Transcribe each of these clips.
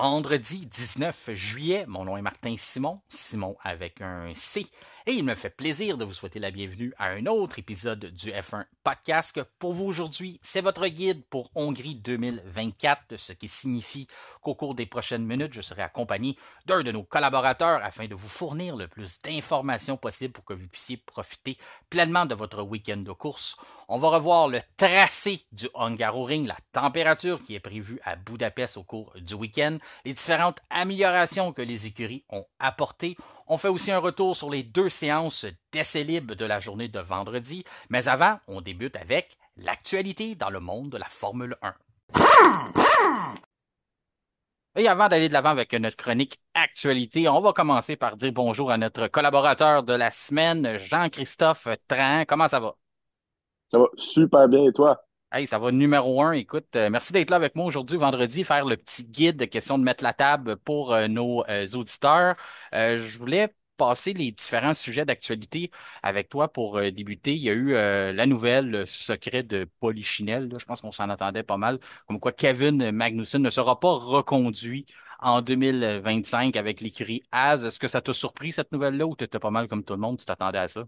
vendredi 19 juillet. Mon nom est Martin Simon, Simon avec un C. Et il me fait plaisir de vous souhaiter la bienvenue à un autre épisode du F1 Podcast. Pour vous aujourd'hui, c'est votre guide pour Hongrie 2024, ce qui signifie qu'au cours des prochaines minutes, je serai accompagné d'un de nos collaborateurs afin de vous fournir le plus d'informations possible pour que vous puissiez profiter pleinement de votre week-end de course. On va revoir le tracé du Hungaroring, la température qui est prévue à Budapest au cours du week-end, les différentes améliorations que les écuries ont apportées. On fait aussi un retour sur les 2 séances d'essais libres de la journée de vendredi. Mais avant, on débute avec l'actualité dans le monde de la Formule 1. Et avant d'aller de l'avant avec notre chronique actualité, on va commencer par dire bonjour à notre collaborateur de la semaine, Jean-Christophe Tran. Comment ça va? Ça va super bien et toi? Hey, ça va numéro un. Écoute, merci d'être là avec moi aujourd'hui, vendredi, faire le petit guide de questions de mettre la table pour nos auditeurs. Je voulais passer les différents sujets d'actualité avec toi pour débuter. Il y a eu la nouvelle le secret de Polichinelle. Là. Je pense qu'on s'en attendait pas mal. Comme quoi, Kevin Magnussen ne sera pas reconduit en 2025 avec l'écurie Haas. Est-ce que ça t'a surpris cette nouvelle-là ou t'étais pas mal comme tout le monde, tu t'attendais à ça?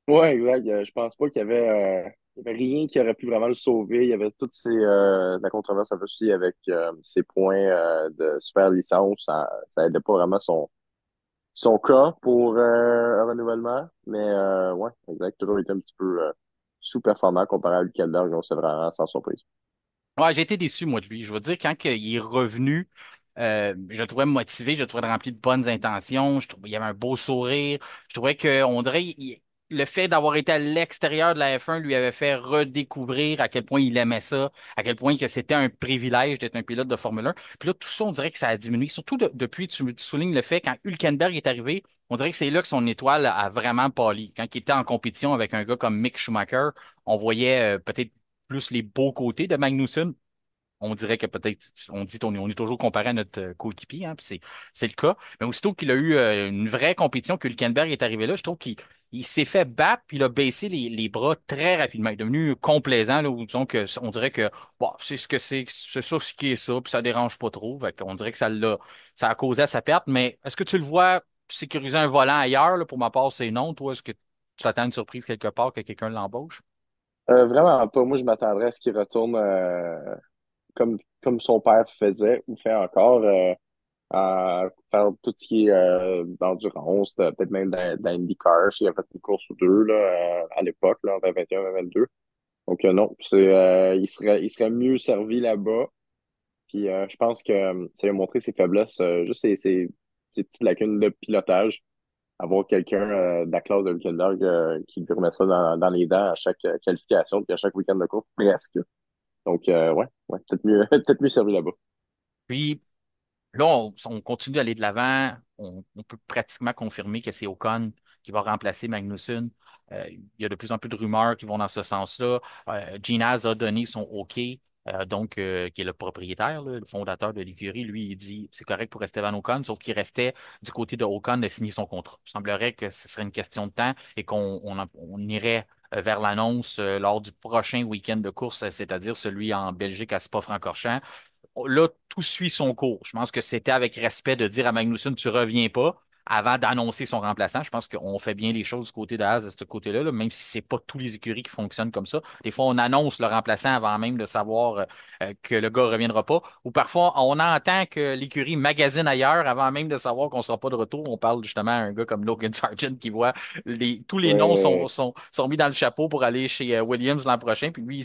Ouais, exact. Je pense pas qu'il y avait rien qui aurait pu vraiment le sauver. Il y avait toute la controverse aussi avec ses points de super licence. Ça aidait pas vraiment son cas pour un renouvellement. Mais ouais, exact. Toujours été un petit peu sous-performant comparé à Hülkenberg, donc c'est vraiment sans surprise. Ouais, j'ai été déçu, moi, de lui. Je veux dire, quand il est revenu, je le trouvais motivé, je le trouvais rempli de bonnes intentions, je trouvais il y avait un beau sourire. Je trouvais que, on dirait, le fait d'avoir été à l'extérieur de la F1 lui avait fait redécouvrir à quel point il aimait ça, à quel point que c'était un privilège d'être un pilote de Formule 1. Puis là, tout ça, on dirait que ça a diminué. Surtout depuis, tu soulignes le fait, quand Hülkenberg est arrivé, on dirait que c'est là que son étoile a vraiment pâli. Quand il était en compétition avec un gars comme Mick Schumacher, on voyait peut-être plus les beaux côtés de Magnussen. On dirait que peut-être, on est toujours comparé à notre coéquipier, hein, puis c'est le cas. Mais aussitôt qu'il a eu une vraie compétition, que Hülkenberg est arrivé là, je trouve qu'il s'est fait battre, puis il a baissé les bras très rapidement. Il est devenu complaisant, là, où, disons que, on dirait que bon, c'est ce que c'est ça ce qui est ça, puis ça dérange pas trop. Fait qu'on dirait que ça a causé à sa perte. Mais est-ce que tu le vois sécuriser un volant ailleurs, là? Pour ma part, c'est non. Toi, est-ce que tu t'attends à une surprise quelque part que quelqu'un l'embauche? Vraiment pas. Moi, je m'attendrais à ce qu'il retourne comme son père faisait ou fait encore. À faire tout ce qui est d'endurance, peut-être même dans IndyCar, s'il a fait une course ou deux là, à l'époque, là, en 2021, 2022. Donc non, il serait mieux servi là-bas. Puis je pense que ça lui a montré ses faiblesses, juste ses petites lacunes de pilotage. Avoir quelqu'un de la classe de Hülkenberg qui lui remet ça dans les dents à chaque qualification, puis à chaque week-end de course, presque. Donc ouais, peut-être mieux, peut-être mieux servi là-bas. Puis, là, on continue d'aller de l'avant. On peut pratiquement confirmer que c'est Ocon qui va remplacer Magnussen. Il y a de plus en plus de rumeurs qui vont dans ce sens-là. Gina a donné son OK, qui est le propriétaire, là, le fondateur de l'écurie. Lui, il dit c'est correct pour Esteban Ocon, sauf qu'il restait du côté de Ocon de signer son contrat. Il semblerait que ce serait une question de temps et qu'on irait vers l'annonce lors du prochain week-end de course, c'est-à-dire celui en Belgique à Spa-Francorchamps. Là, tout suit son cours. Je pense que c'était avec respect de dire à Magnussen, tu reviens pas, avant d'annoncer son remplaçant. Je pense qu'on fait bien les choses du côté de Haas, de ce côté-là, là, même si c'est pas tous les écuries qui fonctionnent comme ça. Des fois, on annonce le remplaçant avant même de savoir que le gars reviendra pas. Ou parfois, on entend que l'écurie magasine ailleurs avant même de savoir qu'on sera pas de retour. On parle justement à un gars comme Logan Sargent qui voit tous les noms Ouais, sont mis dans le chapeau pour aller chez Williams l'an prochain. Puis lui,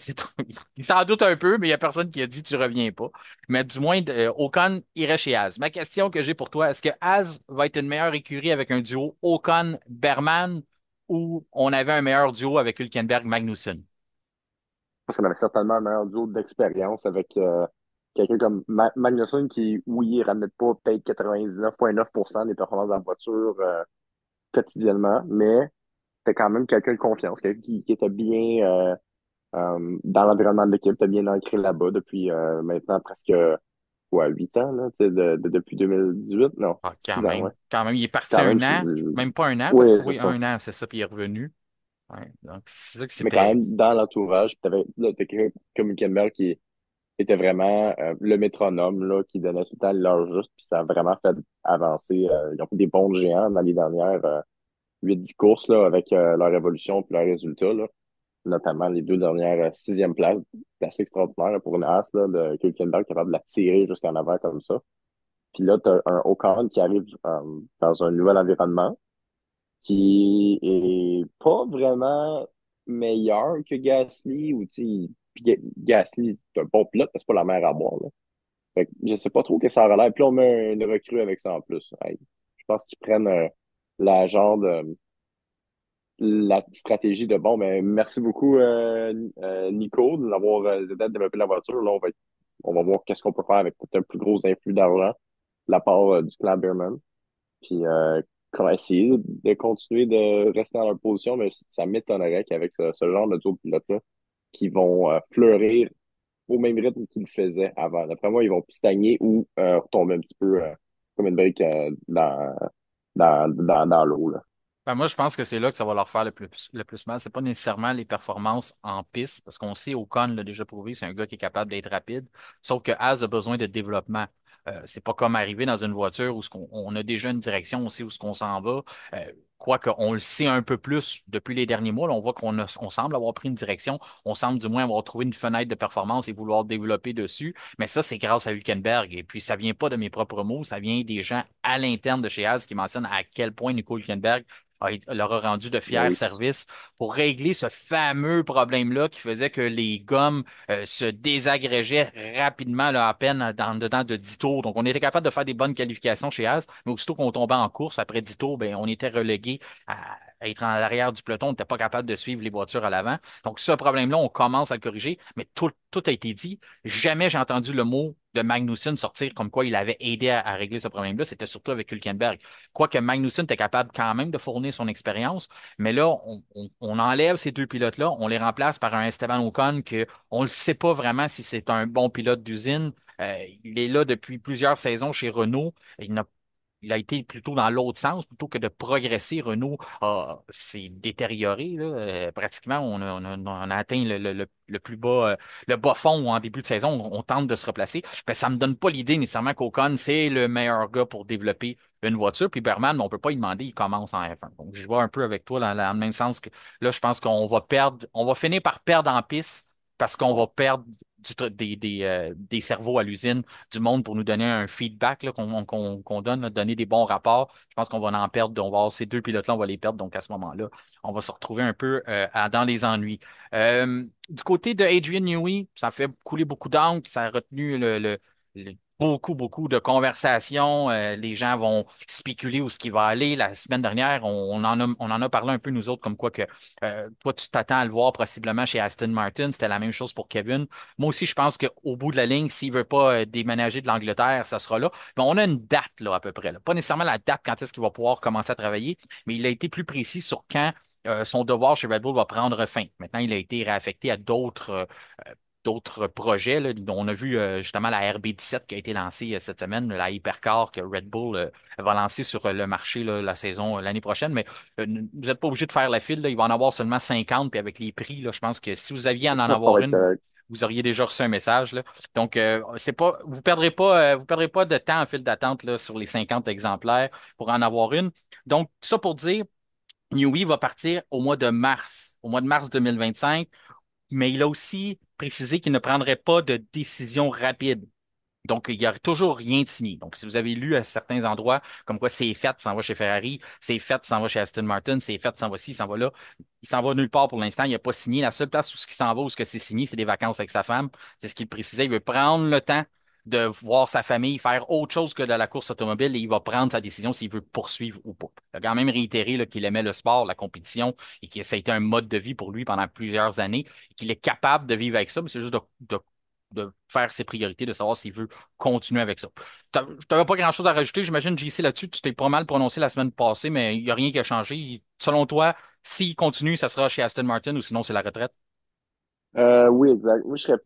il s'en doute un peu, mais il y a personne qui a dit tu reviens pas. Mais du moins, Ocon irait chez Haas. Ma question que j'ai pour toi, est-ce que Haas va être une meilleure écurie avec un duo Ocon-Berman ou on avait un meilleur duo avec Hülkenberg-Magnussen? pense qu'on avait certainement un meilleur duo d'expérience avec quelqu'un comme Magnussen qui, oui, il ramenait pas peut-être 99,9% des performances de la voiture quotidiennement, mais c'était quand même quelqu'un de confiance, quelqu'un qui était bien dans l'environnement de l'équipe, était bien ancré là-bas depuis maintenant presque quoi, 8 ans, là, tu sais, depuis 2018, non, Ah, quand 6 ans, ouais. même. Quand même, il est parti Quand même, un an, même pas un an, oui, parce que c'est oui, ça. un an, c'est ça, puis il est revenu. Ouais, donc, c'est ça que Mais quand c'était. même, dans l'entourage, tu avais quelqu'un comme Hülkenberg qui était vraiment le métronome là, qui donnait tout le temps l'heure juste, puis ça a vraiment fait avancer. Ils ont fait des bons géants dans les dernières 8-10 courses là, avec leur évolution et leurs résultats, là, notamment les deux dernières sixième place. C'est assez extraordinaire là, pour une As là, de Hülkenberg capable de la tirer jusqu'en avant comme ça. Puis là, tu as un Ocon qui arrive dans un nouvel environnement qui est pas vraiment meilleur que Gasly ou tu sais, puis Gasly, c'est un bon pilote, mais c'est pas la mer à boire. Là. Fait que je sais pas trop que ça aura l'air. Puis là, on met une recrue avec ça en plus. Hey, je pense qu'ils prennent la genre de la stratégie de bon, mais merci beaucoup Nico de l'avoir d'être développé la voiture. Là, on va voir qu'est-ce qu'on peut faire avec peut-être un plus gros influx d'argent de la part du clan Beerman. Puis qu'on va essayer de continuer de rester dans leur position, mais ça m'étonnerait qu'avec ce genre de tour pilote-là, qui vont fleurir au même rythme qu'ils le faisaient avant. D'après moi, ils vont stagner ou retomber un petit peu comme une brique dans l'eau. Là. Ben, moi, je pense que c'est là que ça va leur faire le plus mal. C'est pas nécessairement les performances en piste, parce qu'on sait, Ocon l'a déjà prouvé, c'est un gars qui est capable d'être rapide. Sauf que As a besoin de développement. C'est pas comme arriver dans une voiture où on a déjà une direction, on sait où ce qu'on s'en va. Quoique on le sait un peu plus depuis les derniers mois, là, on voit on semble avoir pris une direction, on semble du moins avoir trouvé une fenêtre de performance et vouloir développer dessus. Mais ça, c'est grâce à Hülkenberg. Et puis, ça vient pas de mes propres mots, ça vient des gens à l'interne de chez As qui mentionnent à quel point Nico Hülkenberg leur a rendu de Mais fiers oui. services pour régler ce fameux problème-là qui faisait que les gommes se désagrégeaient rapidement là, à peine dedans de 10 tours. Donc, on était capable de faire des bonnes qualifications chez As, mais aussitôt qu'on tombait en course, après 10 tours, ben, on était relégué à être en arrière du peloton. On n'était pas capable de suivre les voitures à l'avant. Donc, ce problème-là, on commence à le corriger, mais tout a été dit. Jamais j'ai entendu le mot de Magnussen sortir comme quoi il avait aidé à régler ce problème-là. C'était surtout avec Hülkenberg. Quoique Magnussen était capable quand même de fournir son expérience, mais là, on enlève ces deux pilotes-là, on les remplace par un Esteban Ocon que on ne sait pas vraiment si c'est un bon pilote d'usine. Il est là depuis plusieurs saisons chez Renault. Il a été plutôt dans l'autre sens, plutôt que de progresser. Renault s'est détérioré, là. Pratiquement, on a atteint le plus bas, le bas fond en début de saison. On tente de se replacer. Ben, ça me donne pas l'idée nécessairement qu'Ocon, c'est le meilleur gars pour développer une voiture. Puis Berman, on peut pas lui demander, il commence en F1. Donc, je vois un peu avec toi dans le même sens que là, je pense qu'on va perdre, on va finir par perdre en piste parce qu'on va perdre des cerveaux à l'usine, du monde pour nous donner un feedback là, qu'on donne, là, donner des bons rapports. Je pense qu'on va en perdre. On va avoir ces deux pilotes-là, on va les perdre. Donc, à ce moment-là, on va se retrouver un peu dans les ennuis. Du côté de Adrian Newey, ça fait couler beaucoup d'encre. Ça a retenu beaucoup de conversations. Les gens vont spéculer où ce qui va aller. La semaine dernière, on en a parlé un peu, nous autres, comme quoi que toi, tu t'attends à le voir possiblement chez Aston Martin. C'était la même chose pour Kevin. Moi aussi, je pense qu'au bout de la ligne, s'il veut pas déménager de l'Angleterre, ça sera là. Mais on a une date, là, à peu près, là. Pas nécessairement la date quand est-ce qu'il va pouvoir commencer à travailler, mais il a été plus précis sur quand son devoir chez Red Bull va prendre fin. Maintenant, il a été réaffecté à d'autres projets. Là. On a vu justement la RB17 qui a été lancée cette semaine, la Hypercar que Red Bull va lancer sur le marché là, la saison l'année prochaine. Mais vous n'êtes pas obligé de faire la file. Là. Il va en avoir seulement 50. Puis avec les prix, là, je pense que si vous aviez à en On avoir va être une, correct. vous auriez déjà reçu un message. Là. Donc, c'est pas, vous perdrez pas de temps en file d'attente là, sur les 50 exemplaires pour en avoir une. Donc, ça pour dire, Newey va partir au mois de mars 2025, mais il a aussi précisé qu'il ne prendrait pas de décision rapide. Donc, il n'y a toujours rien de signé. Donc, si vous avez lu à certains endroits, comme quoi c'est fait, s'en va chez Ferrari, c'est fait, s'en va chez Aston Martin, c'est fait, s'en va ci, s'en va là. Il s'en va nulle part pour l'instant. Il n'a pas signé. La seule place où ce qui s'en va, où ce que c'est signé, c'est des vacances avec sa femme. C'est ce qu'il précisait. Il veut prendre le temps de voir sa famille, faire autre chose que de la course automobile et il va prendre sa décision s'il veut poursuivre ou pas. Il a quand même réitéré là, qu'il aimait le sport, la compétition et que ça a été un mode de vie pour lui pendant plusieurs années et qu'il est capable de vivre avec ça, mais c'est juste de faire ses priorités, de savoir s'il veut continuer avec ça. Tu n'avais pas grand-chose à rajouter, j'imagine, JC, là-dessus. Tu t'es pas mal prononcé la semaine passée, mais il n'y a rien qui a changé. Selon toi, s'il continue, ça sera chez Aston Martin ou sinon c'est la retraite? Oui, exact. Moi, je serais,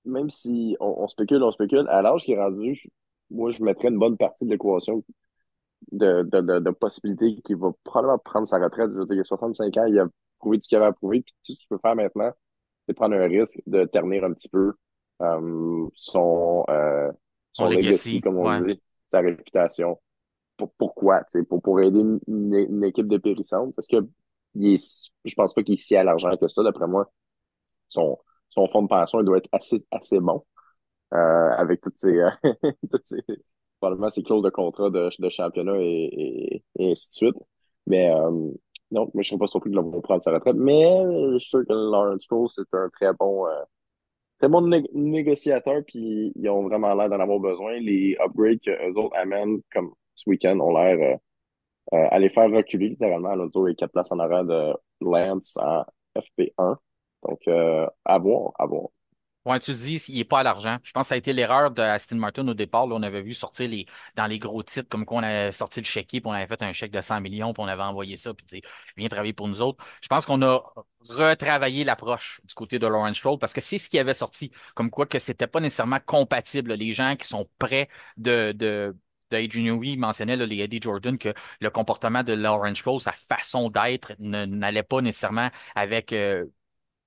même si on spécule, à l'âge qui est rendu, moi, je mettrais une bonne partie de l'équation de possibilités qu'il va probablement prendre sa retraite. Je veux dire, il a 65 ans, il a prouvé tout ce qu'il avait à prouver. Puis tout ce qu'il peut faire maintenant, c'est prendre un risque de ternir un petit peu son, On son legacy, legacy, comme on ouais. dit, sa réputation. Pourquoi? Tu sais, pour aider une équipe dépérissante? Parce que je pense pas qu'il est si à l'argent que ça. D'après moi, son, son fonds de pension il doit être assez bon avec toutes ses, toutes ses- probablement ses clauses de contrat de championnat et ainsi de suite. Mais non, moi, je serais pas surpris de le voir prendre sa retraite. Mais je suis sûr que Lawrence Stroll, c'est un très bon négociateur, puis ils ont vraiment l'air d'en avoir besoin. Les upgrades qu'eux autres amènent, comme ce week-end, ont l'air à les faire reculer littéralement. Alonso est 4 places en arrière de Lance en FP1. Donc, à voir, à voir. Ouais, tu dis, il n'est pas à l'argent. Je pense que ça a été l'erreur de Aston Martin au départ. Là, on avait vu sortir dans les gros titres, comme quoi on avait sorti le chéquier, puis on avait fait un chèque de 100 millions, puis on avait envoyé ça, puis dit, viens travailler pour nous autres. Je pense qu'on a retravaillé l'approche du côté de Lawrence Stroll, parce que c'est ce qui avait sorti, comme quoi que c'était pas nécessairement compatible. Les gens qui sont près de Adrian Newey mentionnait, là, les Eddie Jordan, que le comportement de Lawrence Stroll, sa façon d'être, n'allait pas nécessairement avec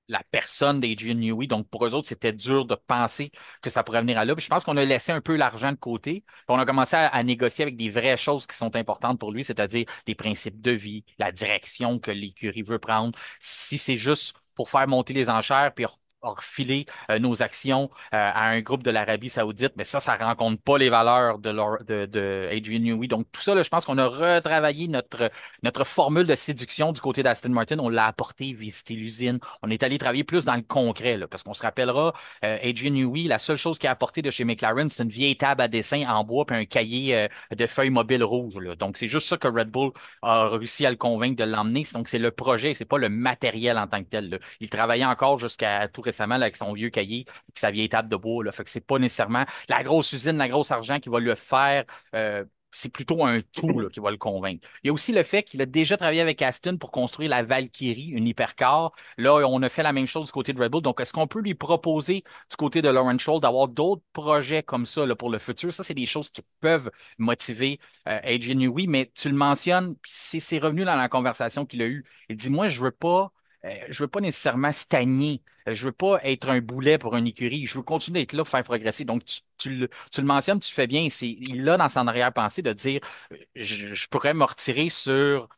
la personne d'Adrian Newey. Donc, pour eux autres, c'était dur de penser que ça pourrait venir à là. Puis je pense qu'on a laissé un peu l'argent de côté. Puis on a commencé à négocier avec des vraies choses qui sont importantes pour lui, c'est-à-dire des principes de vie, la direction que l'écurie veut prendre. Si c'est juste pour faire monter les enchères, puis refiler nos actions à un groupe de l'Arabie Saoudite, mais ça rencontre pas les valeurs de Adrian Newey. Donc, tout ça, là, je pense qu'on a retravaillé notre formule de séduction du côté d'Aston Martin. On l'a apporté visiter l'usine, on est allé travailler plus dans le concret, là, parce qu'on se rappellera, Adrian Newey, la seule chose qu'il a apporté de chez McLaren, c'est une vieille table à dessin en bois puis un cahier de feuilles mobiles rouges. Là. Donc, c'est juste ça que Red Bull a réussi à le convaincre de l'emmener. Donc, c'est le projet, c'est pas le matériel en tant que tel. Là. Il travaillait encore jusqu'à tout récemment là, avec son vieux cahier et sa vieille table de bois. Là. Fait que c'est pas nécessairement la grosse usine, la grosse argent qui va le faire. C'est plutôt un tout là, qui va le convaincre. Il y a aussi le fait qu'il a déjà travaillé avec Aston pour construire la Valkyrie, une hypercar. Là, on a fait la même chose du côté de Red Bull. Donc, est-ce qu'on peut lui proposer du côté de Lawrence Stroll d'avoir d'autres projets comme ça là, pour le futur? Ça, c'est des choses qui peuvent motiver Adrian Newey, mais tu le mentionnes, puis c'est revenu dans la conversation qu'il a eue. Il dit, moi, je veux pas nécessairement stagner. Je veux pas être un boulet pour une écurie. Je veux continuer d'être là pour faire progresser. Donc, tu le mentionnes, tu fais bien. Il a dans son arrière-pensée de dire, je pourrais me retirer sur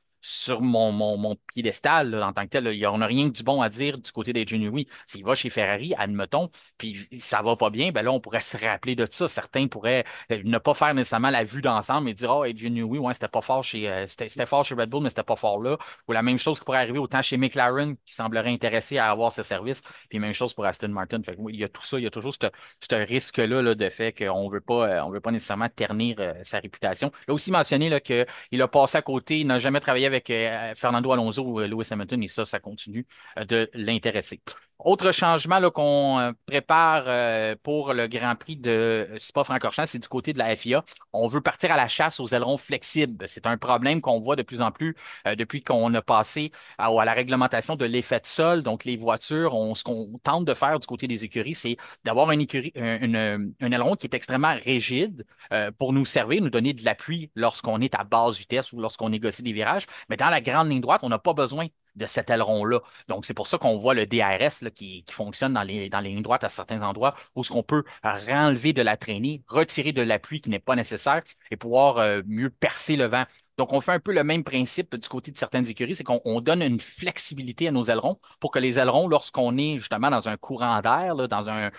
mon piédestal là, en tant que tel. Là. On n'a rien que du bon à dire du côté des Newey. S'il va chez Ferrari, admettons, puis ça va pas bien, ben là, on pourrait se rappeler de ça. Certains pourraient ne pas faire nécessairement la vue d'ensemble et dire, oh, Adrian Newey, ouais, c'était pas fort c'était fort chez Red Bull, mais c'était pas fort là. Ou la même chose qui pourrait arriver autant chez McLaren, qui semblerait intéressé à avoir ce service, puis même chose pour Aston Martin. Fait que, oui, il y a tout ça, il y a toujours ce risque-là là, de fait on veut pas nécessairement ternir sa réputation. Il a aussi mentionné là, que il a passé à côté, il n'a jamais travaillé avec Fernando Alonso ou Lewis Hamilton, et ça continue de l'intéresser. Autre changement là, qu'on prépare pour le Grand Prix de Spa-Francorchamps, c'est du côté de la FIA. On veut partir à la chasse aux ailerons flexibles. C'est un problème qu'on voit de plus en plus depuis qu'on a passé à la réglementation de l'effet de sol. Donc, les voitures, ce qu'on tente de faire du côté des écuries, c'est d'avoir une écurie, un aileron qui est extrêmement rigide pour nous servir, nous donner de l'appui lorsqu'on est à basse vitesse ou lorsqu'on négocie des virages. Mais dans la grande ligne droite, on n'a pas besoin de cet aileron-là. Donc, c'est pour ça qu'on voit le DRS là, qui fonctionne dans les lignes droites à certains endroits où ce qu'on peut renlever de la traînée, retirer de l'appui qui n'est pas nécessaire et pouvoir mieux percer le vent. Donc, on fait un peu le même principe du côté de certaines écuries, c'est qu'on donne une flexibilité à nos ailerons pour que les ailerons, lorsqu'on est justement dans un courant d'air, là, dans un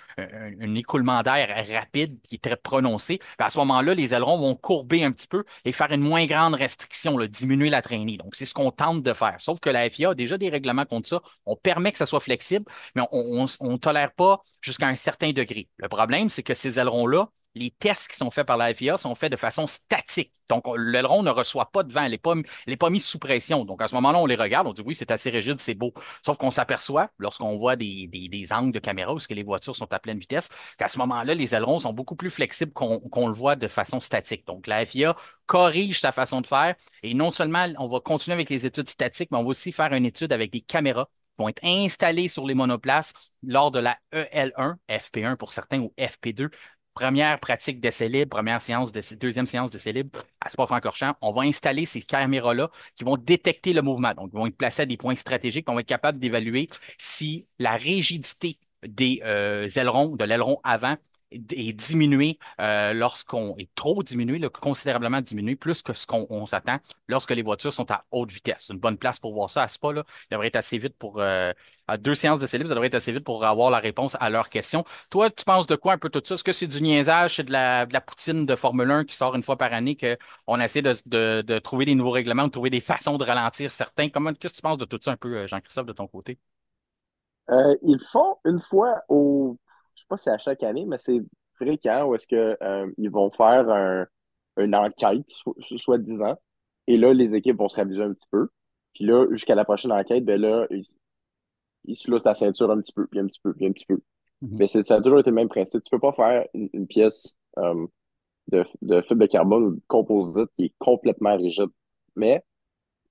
écoulement d'air rapide qui est très prononcé, ben, à ce moment-là, les ailerons vont courber un petit peu et faire une moins grande restriction, là, diminuer la traînée. Donc, c'est ce qu'on tente de faire. Sauf que la FIA a déjà des règlements contre ça. On permet que ça soit flexible, mais on tolère pas jusqu'à un certain degré. Le problème, c'est que ces ailerons-là, les tests qui sont faits par la FIA sont faits de façon statique. Donc, l'aileron ne reçoit pas de vent, elle est pas mise sous pression. Donc, à ce moment-là, on les regarde, on dit oui, c'est assez rigide, c'est beau. Sauf qu'on s'aperçoit, lorsqu'on voit des angles de caméra où ce que les voitures sont à pleine vitesse, qu'à ce moment-là, les ailerons sont beaucoup plus flexibles qu'on le voit de façon statique. Donc, la FIA corrige sa façon de faire et non seulement on va continuer avec les études statiques, mais on va aussi faire une étude avec des caméras qui vont être installées sur les monoplaces lors de la EL1, FP1 pour certains ou FP2. Première pratique d'essai libre, deuxième séance d'essai libre à Spa-Francorchamps. On va installer ces caméras-là qui vont détecter le mouvement. Donc, ils vont être placés à des points stratégiques. On va être capable d'évaluer si la rigidité de l'aileron avant est diminué lorsqu'on est trop diminué, là, considérablement diminué, plus que ce qu'on s'attend lorsque les voitures sont à haute vitesse. C'est une bonne place pour voir ça à Spa, là. Il devrait être assez vite pour à 2 séances de célib, ça devrait être assez vite pour avoir la réponse à leurs questions. Toi, tu penses de quoi un peu tout ça? Est-ce que c'est du niaisage, c'est de la poutine de Formule 1 qui sort une fois par année, qu'on essaie de trouver des nouveaux règlements, de trouver des façons de ralentir certains? Qu'est-ce que tu penses de tout ça un peu, Jean-Christophe, de ton côté? Ils font une fois je sais pas si c'est à chaque année, mais c'est fréquent où est-ce que ils vont faire une enquête, soi-disant, et là, les équipes vont se raviser un petit peu. Puis là, jusqu'à la prochaine enquête, ben là, ils se loussent la ceinture un petit peu, puis un petit peu, puis un petit peu. Mhm. Mais ça a toujours été le même principe. Tu peux pas faire une pièce de fibre de carbone ou de composite qui est complètement rigide. Mais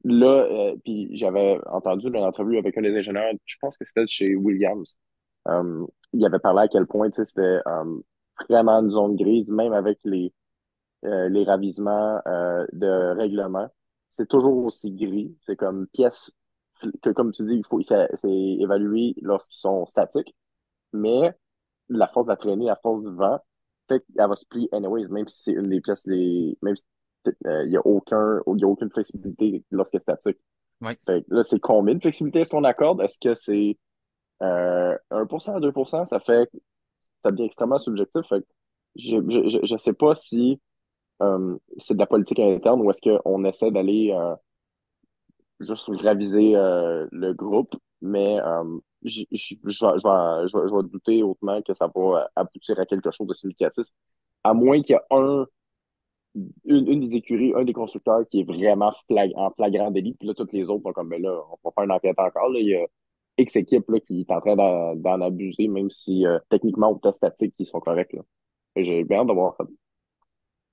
là, puis j'avais entendu une entrevue avec un des ingénieurs, je pense que c'était chez Williams. Il avait parlé à quel point, tu sais, c'était vraiment une zone grise, même avec les ravisements de règlement. C'est toujours aussi gris. C'est comme pièce que, comme tu dis, c'est évalué lorsqu'ils sont statiques, mais la force de la traînée, la force du vent, fait qu'elle va se plier anyways, même si c'est une des pièces même si il y a aucune flexibilité lorsque c'est statique. Oui. Fait que là, c'est combien de flexibilité est-ce qu'on accorde? Est-ce que c'est 1%, 2%? Ça devient extrêmement subjectif. Fait que je sais pas si c'est de la politique interne ou est-ce qu'on essaie d'aller juste raviser le groupe, mais je vais douter hautement que ça va aboutir à quelque chose de significatif, à moins qu'il y ait une des écuries, un des constructeurs qui est vraiment en flagrant délit, puis là, toutes les autres sont comme, ben là, on va faire une enquête encore, là, il y a X équipes là, qui est en train d'en abuser, même si techniquement, au test statique, ils sont corrects, là. Et j'ai bien hâte de voir ça.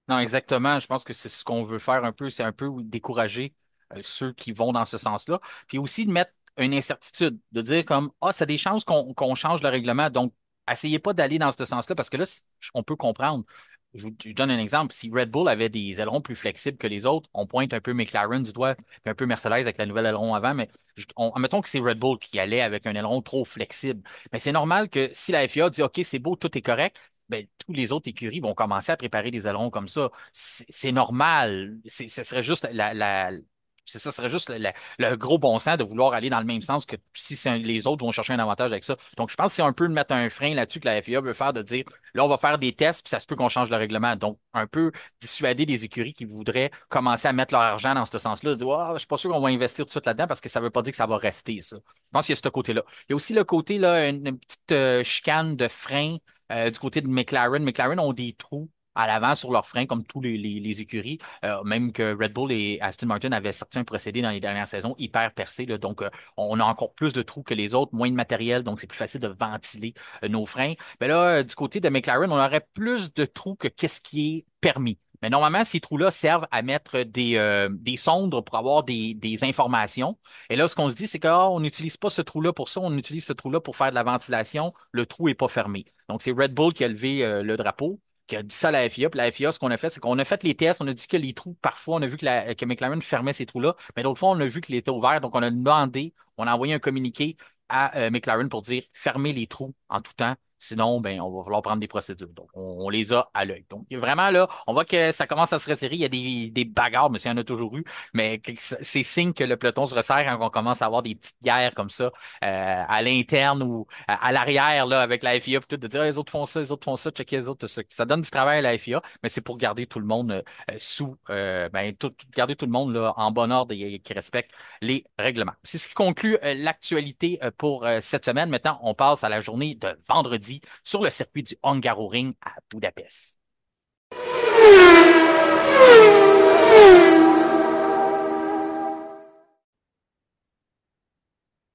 Non, exactement. Je pense que c'est ce qu'on veut faire un peu, c'est un peu décourager ceux qui vont dans ce sens-là. Puis aussi de mettre une incertitude, de dire comme, ah, c'est des chances qu'on change le règlement. Donc, essayez pas d'aller dans ce sens-là parce que là, on peut comprendre. Je vous donne un exemple. Si Red Bull avait des ailerons plus flexibles que les autres, on pointe un peu McLaren du doigt, puis un peu Mercedes avec la nouvelle aileron avant, mais admettons que c'est Red Bull qui allait avec un aileron trop flexible. Mais c'est normal que si la FIA dit, OK, c'est beau, tout est correct, ben, tous les autres écuries vont commencer à préparer des ailerons comme ça. C'est normal. Ce serait juste ça serait juste le gros bon sens de vouloir aller dans le même sens que si les autres vont chercher un avantage avec ça. Donc, je pense que c'est un peu de mettre un frein là-dessus que la FIA veut faire, de dire, là, on va faire des tests, puis ça se peut qu'on change le règlement. Donc, un peu dissuader des écuries qui voudraient commencer à mettre leur argent dans ce sens-là, de dire, ah, je suis pas sûr qu'on va investir tout de suite là-dedans parce que ça veut pas dire que ça va rester, ça. Je pense qu'il y a ce côté-là. Il y a aussi le côté, là, une petite chicane de frein du côté de McLaren. McLaren ont des trous à l'avant sur leurs freins, comme tous les écuries. Même que Red Bull et Aston Martin avaient sorti un procédé dans les dernières saisons hyper percé, là. Donc, on a encore plus de trous que les autres, moins de matériel, donc c'est plus facile de ventiler nos freins. Mais là, du côté de McLaren, on aurait plus de trous que qu'est-ce qui est permis. Mais normalement, ces trous-là servent à mettre des sondes pour avoir des informations. Et là, ce qu'on se dit, c'est qu'on n'utilise pas ce trou-là pour ça, on utilise ce trou-là pour faire de la ventilation. Le trou n'est pas fermé. Donc, c'est Red Bull qui a levé le drapeau, qui a dit ça à la FIA. Puis la FIA, ce qu'on a fait, c'est qu'on a fait les tests, on a dit que les trous, parfois, on a vu que McLaren fermait ces trous-là, mais d'autres fois, on a vu qu'il était ouvert. Donc, on a demandé, on a envoyé un communiqué à McLaren pour dire fermez les trous en tout temps. Sinon, ben, on va falloir prendre des procédures. Donc, on les a à l'œil. Donc, vraiment, là, on voit que ça commence à se resserrer. Il y a des bagarres, mais il y en a toujours eu. Mais c'est signe que le peloton se resserre quand on commence à avoir des petites guerres comme ça à l'interne ou à l'arrière là avec la FIA, puis tout, de dire ah, les autres font ça, les autres font ça, checker les autres, ça. Ça donne du travail à la FIA, mais c'est pour garder tout le monde garder tout le monde là, en bon ordre et qui respecte les règlements. C'est ce qui conclut l'actualité pour cette semaine. Maintenant, on passe à la journée de vendredi sur le circuit du Hungaroring à Budapest.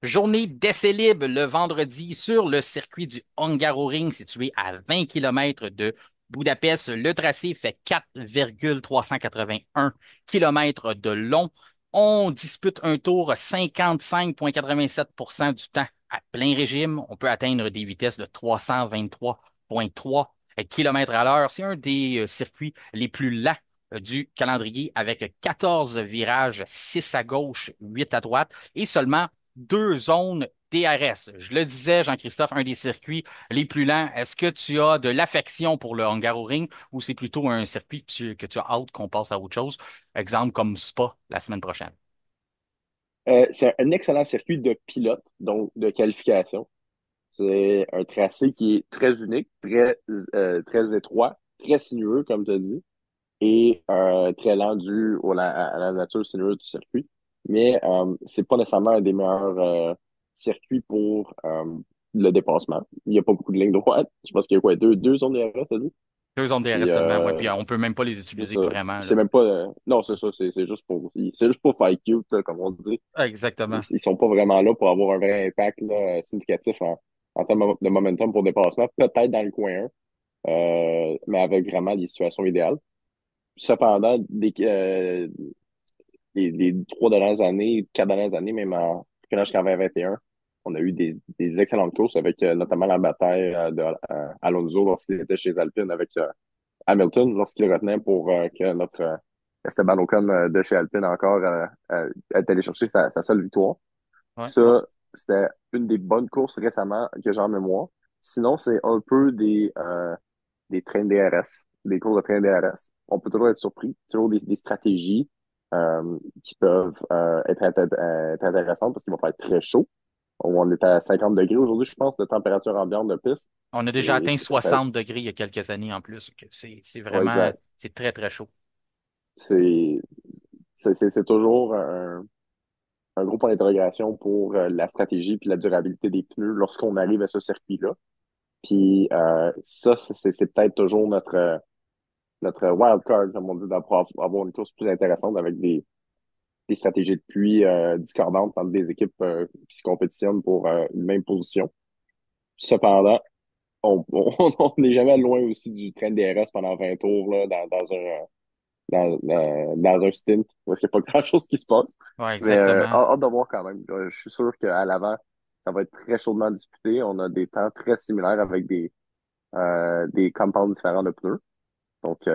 Journée d'essai libre le vendredi sur le circuit du Hungaroring situé à 20 kilomètres de Budapest. Le tracé fait 4,381 kilomètres de long. On dispute un tour 55,87% du temps à plein régime. On peut atteindre des vitesses de 323,3 km à l'heure. C'est un des circuits les plus lents du calendrier avec 14 virages, 6 à gauche, 8 à droite et seulement deux zones DRS. Je le disais, Jean-Christophe, un des circuits les plus lents. Est-ce que tu as de l'affection pour le Hungaroring ou c'est plutôt un circuit que tu as hâte qu'on passe à autre chose? Exemple comme Spa la semaine prochaine. C'est un excellent circuit de pilote, donc de qualification. C'est un tracé qui est très unique, très étroit, très sinueux, comme tu as dit, et très lent dû à la nature sinueuse du circuit. Mais c'est pas nécessairement un des meilleurs circuits pour le dépassement. Il n'y a pas beaucoup de lignes droites. Je pense qu'il y a quoi, deux zones de DRS, t'as dit? Deux zones Puis DRS seulement, ouais. Puis on peut même pas les c'est utiliser ça. vraiment, Puis là. c'est même pas. Non, c'est ça. C'est juste pour faire cute, là, comme on dit. Exactement. Ils sont pas vraiment là pour avoir un vrai impact là, significatif en termes de momentum pour dépassement. Peut-être dans le coin 1, mais avec vraiment les situations idéales. Cependant, les 3 dernières années, 4 dernières années, même quand j'étais en 2021, on a eu des excellentes courses avec notamment la bataille de Alonso lorsqu'il était chez Alpine avec Hamilton, lorsqu'il le retenait pour que notre Esteban Ocon de chez Alpine encore est allé chercher sa seule victoire. Ouais. Ça, c'était une des bonnes courses récemment que j'ai en mémoire. Sinon, c'est un peu des trains DRS, des courses de trains DRS. On peut toujours être surpris, toujours des stratégies qui peuvent être intéressantes parce qu'il va faire très chaud. On est à 50 degrés aujourd'hui, je pense, de température ambiante de piste. On a déjà Et atteint ça fait, 60 degrés il y a quelques années en plus. C'est ouais, vraiment, exact. c'est très, très chaud. C'est, c'est toujours un gros point d'interrogation pour la stratégie puis la durabilité des pneus lorsqu'on arrive à ce circuit-là. Puis ça, c'est peut-être toujours notre wild card, comme on dit, d'avoir avoir une course plus intéressante avec des stratégies de pluie discordantes entre des équipes qui se compétitionnent pour une même position. Cependant, on n'est jamais loin aussi du train de DRS pendant 20 tours là, dans un stint où est-ce qu'il n'y a pas grand-chose qui se passe. Ouais, Mais exactement. hâte de voir quand même. Je suis sûr qu'à l'avant, ça va être très chaudement disputé. On a des temps très similaires avec des compounds différents de pneus. Donc,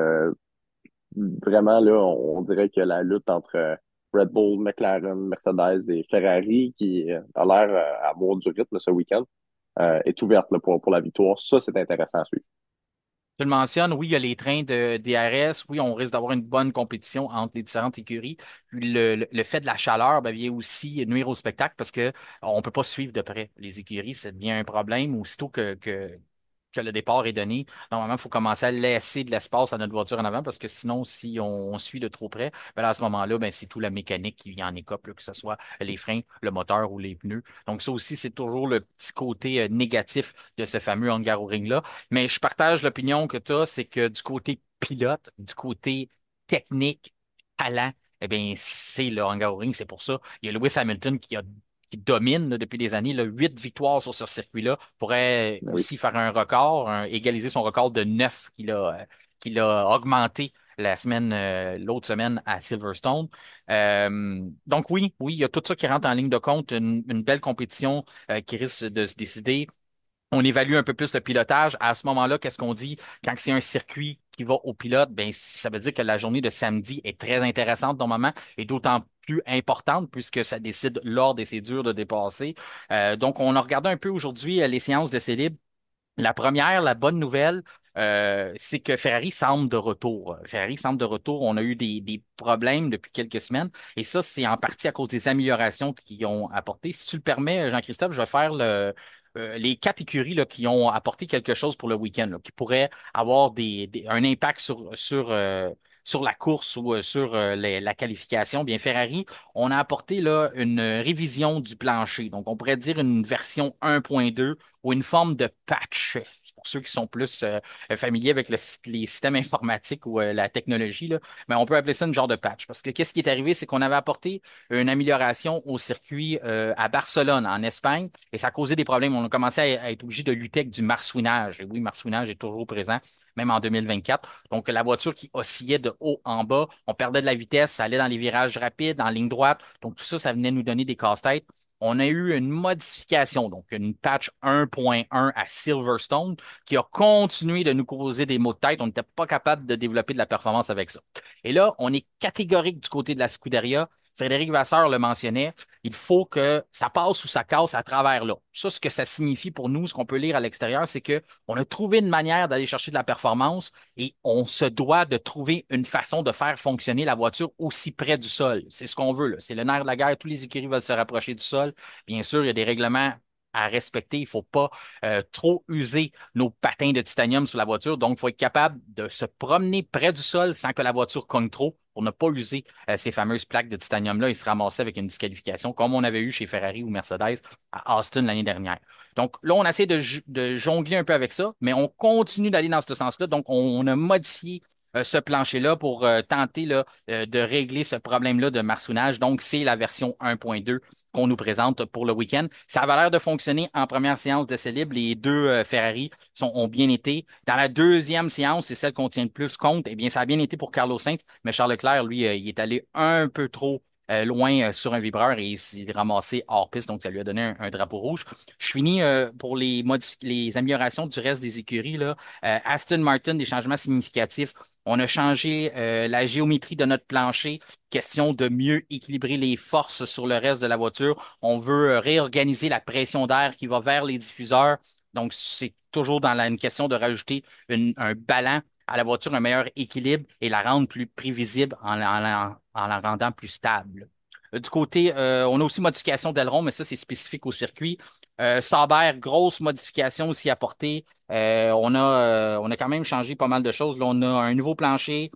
vraiment, là, on dirait que la lutte entre Red Bull, McLaren, Mercedes et Ferrari, qui a l'air avoir du rythme ce week-end, est ouverte là, pour la victoire. Ça, c'est intéressant à suivre. Tu le mentionnes, oui, il y a les trains de DRS. Oui, on risque d'avoir une bonne compétition entre les différentes écuries. Puis le fait de la chaleur ben, vient aussi nuire au spectacle parce que on peut pas suivre de près les écuries. Ça devient un problème aussitôt que le départ est donné. Normalement, il faut commencer à laisser de l'espace à notre voiture en avant parce que sinon, si on suit de trop près, ben là, à ce moment-là, ben, c'est tout la mécanique qui vient en écope, là, que ce soit les freins, le moteur ou les pneus. Donc, ça aussi, c'est toujours le petit côté négatif de ce fameux Hungaroring-là. Mais je partage l'opinion que tu as, c'est que du côté pilote, du côté technique, talent, eh bien, c'est le Hungaroring, c'est pour ça. Il y a Lewis Hamilton qui domine là, depuis des années, là, 8 victoires sur ce circuit-là, pourrait Oui. aussi faire un record, égaliser son record de 9 qu'il a augmenté l'autre semaine à Silverstone. Donc oui, oui, il y a tout ça qui rentre en ligne de compte, une belle compétition qui risque de se décider. On évalue un peu plus le pilotage. À ce moment-là, qu'est-ce qu'on dit? Quand c'est un circuit qui va au pilote, ben, ça veut dire que la journée de samedi est très intéressante normalement et d'autant plus importante puisque ça décide l'ordre et c'est dur de dépasser. Donc, on a regardé un peu aujourd'hui les séances de Célib. La première, la bonne nouvelle, c'est que Ferrari semble de retour. Ferrari semble de retour. On a eu des problèmes depuis quelques semaines et ça, c'est en partie à cause des améliorations qu'ils ont apportées. Si tu le permets, Jean-Christophe, je vais faire les 4 écuries là, qui ont apporté quelque chose pour le week-end, là, qui pourraient avoir un impact sur la course ou sur la qualification. Bien, Ferrari, on a apporté là, une révision du plancher. Donc, on pourrait dire une version 1.2 ou une forme de patch. Pour ceux qui sont plus familiers avec les systèmes informatiques ou la technologie, là, mais on peut appeler ça une genre de patch. Parce que qu'est-ce qui est arrivé, c'est qu'on avait apporté une amélioration au circuit à Barcelone, en Espagne, et ça a causé des problèmes. On a commencé à être obligé de lutter avec du marsouinage. Et oui, marsouinage est toujours présent, même en 2024. Donc, la voiture qui oscillait de haut en bas, on perdait de la vitesse, ça allait dans les virages rapides, en ligne droite. Donc, tout ça, ça venait nous donner des casse-têtes. On a eu une modification, donc une patch 1.1 à Silverstone qui a continué de nous causer des maux de tête. On n'était pas capable de développer de la performance avec ça. Et là, on est catégorique du côté de la Scuderia. Frédéric Vasseur le mentionnait. Il faut que ça passe ou ça casse à travers là. Ça, ce que ça signifie pour nous, ce qu'on peut lire à l'extérieur, c'est que on a trouvé une manière d'aller chercher de la performance et on se doit de trouver une façon de faire fonctionner la voiture aussi près du sol. C'est ce qu'on veut, là. C'est le nerf de la guerre. Tous les écuries veulent se rapprocher du sol. Bien sûr, il y a des règlements à respecter. Il ne faut pas trop user nos patins de titanium sur la voiture. Donc, il faut être capable de se promener près du sol sans que la voiture cogne trop pour ne pas user ces fameuses plaques de titanium-là et se ramasser avec une disqualification, comme on avait eu chez Ferrari ou Mercedes à Austin l'année dernière. Donc là, on essaie de jongler un peu avec ça, mais on continue d'aller dans ce sens-là. Donc, on a modifié ce plancher-là pour tenter là, de régler ce problème-là de marsounage. Donc, c'est la version 1.2 qu'on nous présente pour le week-end. Ça avait l'air de fonctionner en première séance d'essai libre. Les deux Ferrari ont bien été. Dans la deuxième séance, c'est celle qu'on tient le plus compte. Eh bien, ça a bien été pour Carlos Sainz, mais Charles Leclerc, lui, il est allé un peu trop loin sur un vibreur et il s'est ramassé hors piste, donc ça lui a donné un drapeau rouge. Je finis pour les améliorations du reste des écuries, là. Aston Martin, des changements significatifs. On a changé la géométrie de notre plancher, question de mieux équilibrer les forces sur le reste de la voiture. On veut réorganiser la pression d'air qui va vers les diffuseurs. Donc, c'est toujours dans une question de rajouter un ballon à la voiture, un meilleur équilibre et la rendre plus prévisible en la rendant plus stable. Du côté, on a aussi modification d'aileron, mais ça, c'est spécifique au circuit. Sauber, grosse modification aussi apportée. On a quand même changé pas mal de choses. Là, on a un nouveau plancher,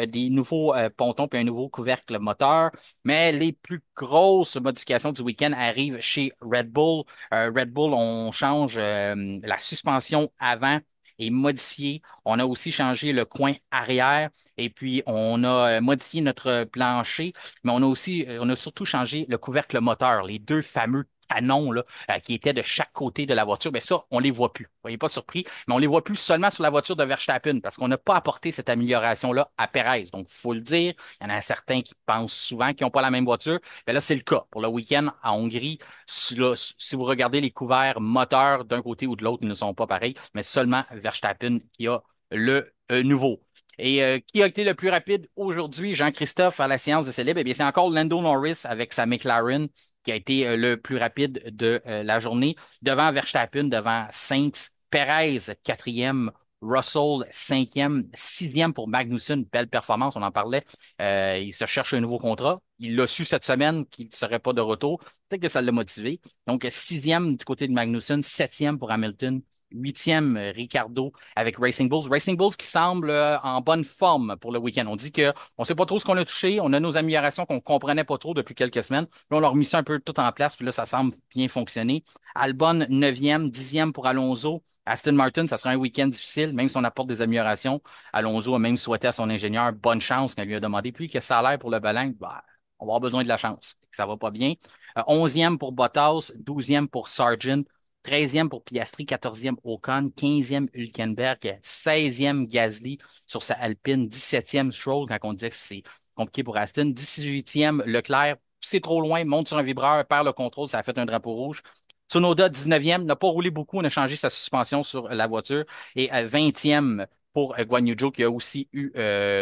des nouveaux pontons puis un nouveau couvercle moteur. Mais les plus grosses modifications du week-end arrivent chez Red Bull. Red Bull, on change la suspension avant est modifiée. On a aussi changé le coin arrière et puis on a modifié notre plancher, mais on a surtout changé le couvercle moteur, les deux fameux canons là, qui étaient de chaque côté de la voiture. Mais ça, on les voit plus. Soyez pas surpris, mais on les voit plus seulement sur la voiture de Verstappen parce qu'on n'a pas apporté cette amélioration-là à Perez. Donc, il faut le dire, il y en a certains qui pensent souvent qu'ils n'ont pas la même voiture. Mais là, c'est le cas. Pour le week-end à Hongrie, si vous regardez les couverts moteurs d'un côté ou de l'autre, ils ne sont pas pareils, mais seulement Verstappen qui a le nouveau. Et qui a été le plus rapide aujourd'hui, Jean-Christophe, à la séance de célèbre? Eh bien, c'est encore Lando Norris avec sa McLaren qui a été le plus rapide de la journée, devant Verstappen, devant Sainz, Perez, quatrième, Russell, cinquième, sixième pour Magnussen, belle performance, on en parlait. Il se cherche un nouveau contrat. Il l'a su cette semaine qu'il ne serait pas de retour. Peut-être que ça l'a motivé. Donc, sixième du côté de Magnussen, septième pour Hamilton, huitième Ricardo avec Racing Bulls. Racing Bulls qui semble en bonne forme pour le week-end. On dit que on sait pas trop ce qu'on a touché. On a nos améliorations qu'on comprenait pas trop depuis quelques semaines. Là, on leur mis ça un peu tout en place. Puis là, ça semble bien fonctionner. Albon, neuvième, dixième pour Alonso. Aston Martin, ça sera un week-end difficile, même si on apporte des améliorations. Alonso a même souhaité à son ingénieur bonne chance quand il lui a demandé. Puis, que ça a l'air pour le ballon, bah, on va avoir besoin de la chance. Ça va pas bien. 11e pour Bottas, 12e pour Sargent, 13e pour Piastri, 14e Ocon, 15e Hülkenberg, 16e Gasly sur sa Alpine, 17e Stroll quand on disait que c'est compliqué pour Aston, 18e Leclerc, c'est trop loin, monte sur un vibreur, perd le contrôle, ça a fait un drapeau rouge. Tsunoda, 19e, n'a pas roulé beaucoup, on a changé sa suspension sur la voiture. Et 20e pour Guan Yu Zhou, qui a aussi eu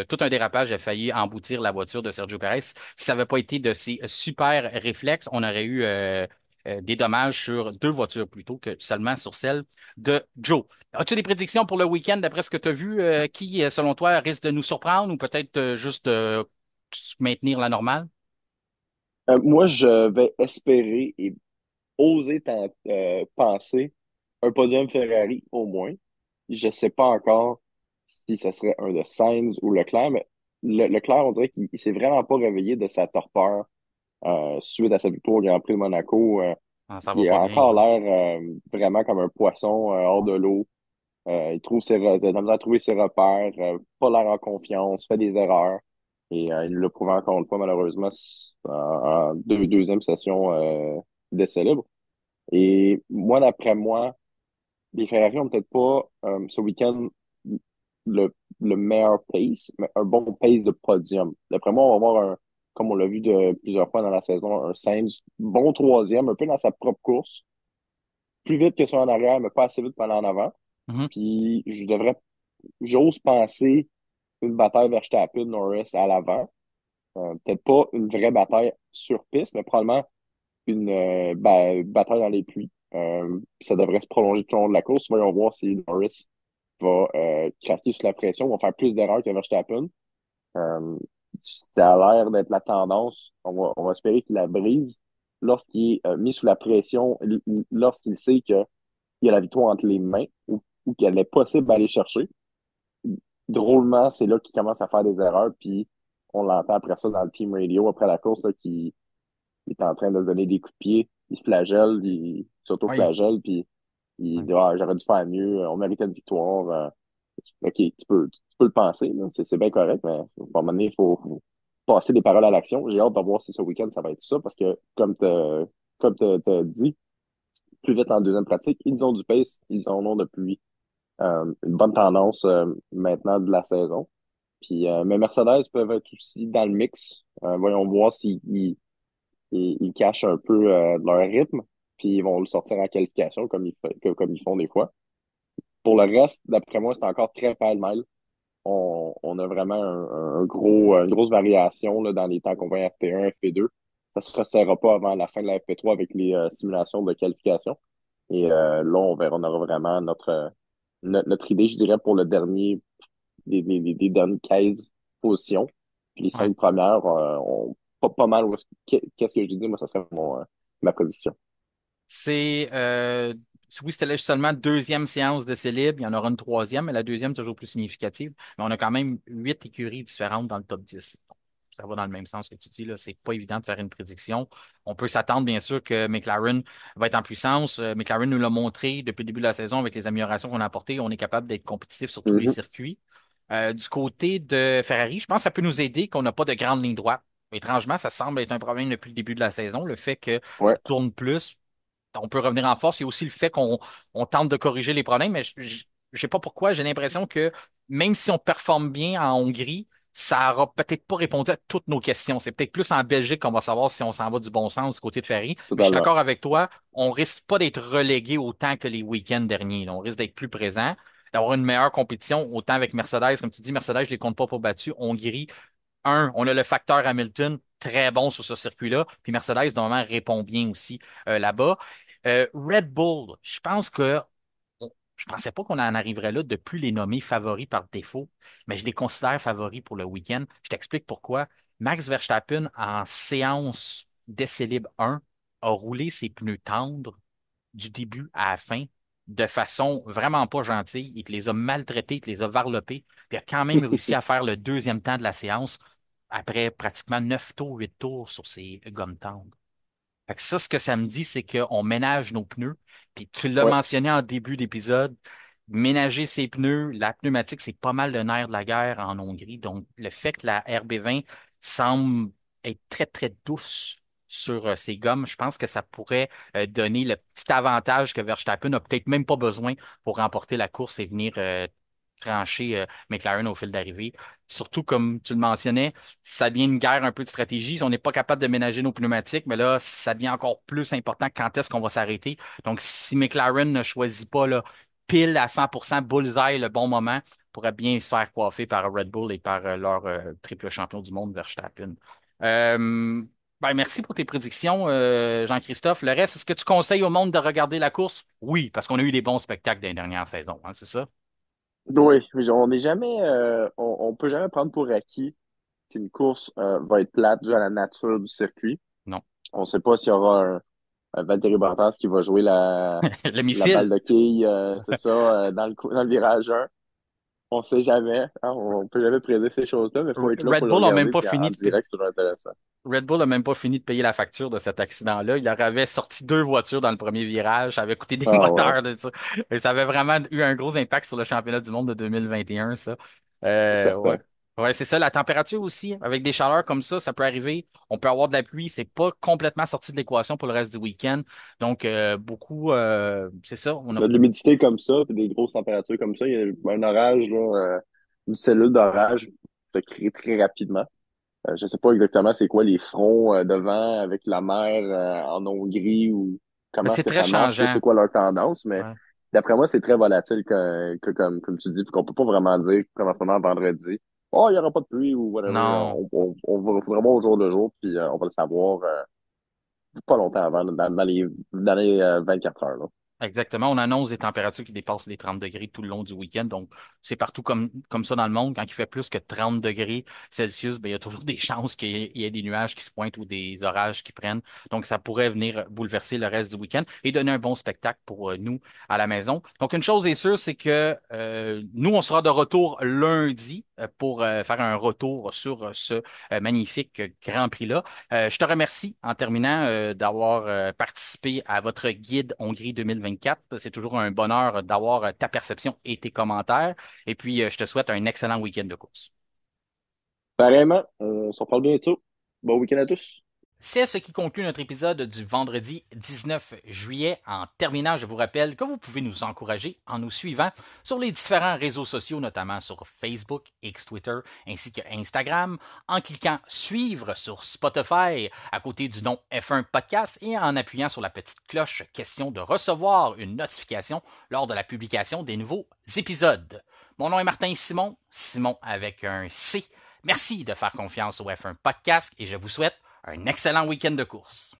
tout un dérapage, a failli emboutir la voiture de Sergio Perez. Si ça n'avait pas été de ses super réflexes, on aurait eu des dommages sur deux voitures plutôt que seulement sur celle de Joe. As-tu des prédictions pour le week-end d'après ce que tu as vu? Qui, selon toi, risque de nous surprendre ou peut-être juste maintenir la normale? Moi, je vais espérer et oser penser un podium Ferrari au moins. Je sais pas encore si ce serait un de Sainz ou Leclerc, mais Leclerc, on dirait qu'il s'est vraiment pas réveillé de sa torpeur suite à sa victoire au Grand Prix de Monaco. Ah, ça va Il pas a bien. encore l'air vraiment comme un poisson hors de l'eau. Il trouve il a de la misère à trouver ses repères, pas l'air en confiance, fait des erreurs. Et il l'a prouvé encore une fois, malheureusement, en deuxième session d'essai libre. Et moi, d'après moi, les Ferrari ont peut-être pas ce week-end le, le meilleur pace, mais un bon pace de podium. D'après moi, on va avoir comme on l'a vu de plusieurs fois dans la saison, un Sainz bon troisième, un peu dans sa propre course, plus vite que son en arrière, mais pas assez vite pour aller en avant. Mhm. Puis j'ose penser une bataille Verstappen-Norris à l'avant. Peut-être pas une vraie bataille sur piste, mais probablement bataille dans les pluies. Puis ça devrait se prolonger tout au long de la course. Voyons voir si Norris va craquer sous la pression, va faire plus d'erreurs que Verstappen. Euh, Ça a l'air d'être la tendance. On va espérer qu'il la brise lorsqu'il est mis sous la pression, lorsqu'il sait qu'il y a la victoire entre les mains ou qu'elle est possible d'aller chercher. Drôlement, c'est là qu'il commence à faire des erreurs, puis on l'entend après ça dans le team radio, après la course, là, qui est en train de donner des coups de pied, il se flagelle, il Oui. s'auto-flagelle, puis il Oui. dit ah, j'aurais dû faire mieux, on méritait une victoire. OK, tu peux le penser, là, c'est bien correct, mais à un moment donné, il faut passer des paroles à l'action. J'ai hâte de voir si ce week-end, ça va être ça, parce que comme t'as dit, plus vite en deuxième pratique, ils ont du pace, ils en ont depuis une bonne tendance maintenant de la saison. Puis, mais Mercedes peuvent être aussi dans le mix. Voyons voir s'ils ils cachent un peu leur rythme, puis ils vont le sortir en qualification comme ils font des fois. Pour le reste, d'après moi, c'est encore très pêle-mêle. On a vraiment une grosse variation là, dans les temps qu'on voit en FP1, FP2. Ça se resserrera pas avant la fin de la FP3 avec les simulations de qualification. Et là, on aura vraiment notre idée, je dirais, pour le dernier, des dernières 15 positions. Puis les Ouais. 5 premières, pas mal. Qu'est-ce que je dis? Moi, ça serait ma position. C'est oui, c'était seulement deuxième séance de Célib. Il y en aura une troisième, mais la deuxième toujours plus significative. Mais on a quand même 8 écuries différentes dans le top 10. Ça va dans le même sens que tu dis, là. C'est pas évident de faire une prédiction. On peut s'attendre, bien sûr, que McLaren va être en puissance. McLaren nous l'a montré depuis le début de la saison avec les améliorations qu'on a apportées. On est capable d'être compétitif sur tous les Mhm. circuits. Du côté de Ferrari, je pense que ça peut nous aider qu'on n'a pas de grande ligne droite. Étrangement, ça semble être un problème depuis le début de la saison. Le fait que ça Ouais, tourne plus, on peut revenir en force. Il y a aussi le fait qu'on tente de corriger les problèmes, mais je sais pas pourquoi, j'ai l'impression que même si on performe bien en Hongrie, ça aura peut-être pas répondu à toutes nos questions. C'est peut-être plus en Belgique qu'on va savoir si on s'en va du bon sens du côté de Ferry. Mais je suis totalement. d'accord avec toi, on risque pas d'être relégué autant que les week-ends derniers, là. On risque d'être plus présent, d'avoir une meilleure compétition, autant avec Mercedes. Comme tu dis, Mercedes, je les compte pas pour battus. Hongrie, on a le facteur Hamilton, très bon sur ce circuit-là. Puis Mercedes, normalement, répond bien aussi là-bas. Red Bull, je pense que je pensais pas qu'on en arriverait là de plus les nommer favoris par défaut, mais je les considère favoris pour le week-end. Je t'explique pourquoi. Max Verstappen, en séance d'essai libre 1, a roulé ses pneus tendres du début à la fin de façon vraiment pas gentille. Il te les a maltraités, il te les a varlopés, puis il a quand même réussi à faire le deuxième temps de la séance après pratiquement 9 tours, 8 tours sur ses gommes tendres. Fait que ça, ce que ça me dit, c'est qu'on ménage nos pneus. Puis tu l'as Ouais. mentionné en début d'épisode, ménager ses pneus, la pneumatique, c'est pas mal le nerf de la guerre en Hongrie. Donc, le fait que la RB20 semble être très, très douce sur ses gommes, je pense que ça pourrait donner le petit avantage que Verstappen n'a peut-être même pas besoin pour remporter la course et venir trancher McLaren au fil d'arrivée. Surtout, comme tu le mentionnais, ça devient une guerre un peu de stratégie. On n'est pas capable de ménager nos pneumatiques, mais là, ça devient encore plus important quand est-ce qu'on va s'arrêter. Donc, si McLaren ne choisit pas là, pile à 100% bullseye le bon moment, pourrait bien se faire coiffer par Red Bull et par leur triple champion du monde, Verstappen. Euh, merci pour tes prédictions, Jean-Christophe. Le reste, est-ce que tu conseilles au monde de regarder la course? Oui, parce qu'on a eu des bons spectacles dans les dernières saisons, hein, c'est ça? Oui, mais on n'est jamais, on peut jamais prendre pour acquis qu'une course va être plate due à la nature du circuit. Non. On ne sait pas s'il y aura un Valtteri Bottas qui va jouer Le la balle missile. de quille, c'est ça, dans le virage 1. On ne sait jamais, hein, on peut jamais prédire ces choses-là, mais il faut être là Red pour le Bull a même regarder, pas puis fini en de direct, c'est toujours intéressant. Red Bull a même pas fini de payer la facture de cet accident-là. Il leur avait sorti deux voitures dans le premier virage. Ça avait coûté des Ah ouais, moteurs de ça. Et ça avait vraiment eu un gros impact sur le championnat du monde de 2021, ça. c'est Ouais. certain. Ouais, c'est ça. La température aussi, avec des chaleurs comme ça peut arriver. On peut avoir de la pluie. C'est pas complètement sorti de l'équation pour le reste du week-end. Donc, beaucoup, c'est ça. On a De l'humidité comme ça, puis des grosses températures comme ça, il y a un orage, là, une cellule d'orage se crée très rapidement. Je sais pas exactement c'est quoi les fronts devant avec la mer en Hongrie ou Mais comment est-ce c'est que très ça marche, changeant. c'est quoi leur tendance, mais Ouais. d'après moi, c'est très volatile comme tu dis, puis qu'on peut pas vraiment dire comme en ce moment vendredi. Oh, il y aura pas de pluie ou whatever. Non. On va vraiment au jour le jour, puis on va le savoir pas longtemps avant, dans les 24 heures. Là. Exactement. On annonce des températures qui dépassent les 30 degrés tout le long du week-end. Donc, c'est partout comme ça dans le monde. Quand il fait plus que 30 degrés Celsius, ben, il y a toujours des chances qu'il y ait des nuages qui se pointent ou des orages qui prennent. Donc, ça pourrait venir bouleverser le reste du week-end et donner un bon spectacle pour nous à la maison. Donc, une chose est sûre, c'est que nous, on sera de retour lundi pour faire un retour sur ce magnifique Grand Prix-là. Je te remercie en terminant d'avoir participé à votre guide Hongrie 2024. C'est toujours un bonheur d'avoir ta perception et tes commentaires. Et puis, je te souhaite un excellent week-end de course. Pareillement, on s'en parle bientôt. Bon week-end à tous. C'est ce qui conclut notre épisode du vendredi 19 juillet. En terminant, je vous rappelle que vous pouvez nous encourager en nous suivant sur les différents réseaux sociaux, notamment sur Facebook, X, Twitter, ainsi que Instagram, en cliquant suivre sur Spotify à côté du nom F1 Podcast et en appuyant sur la petite cloche question de recevoir une notification lors de la publication des nouveaux épisodes. Mon nom est Martin Simon, Simon avec un C. Merci de faire confiance au F1 Podcast et je vous souhaite un excellent week-end de course.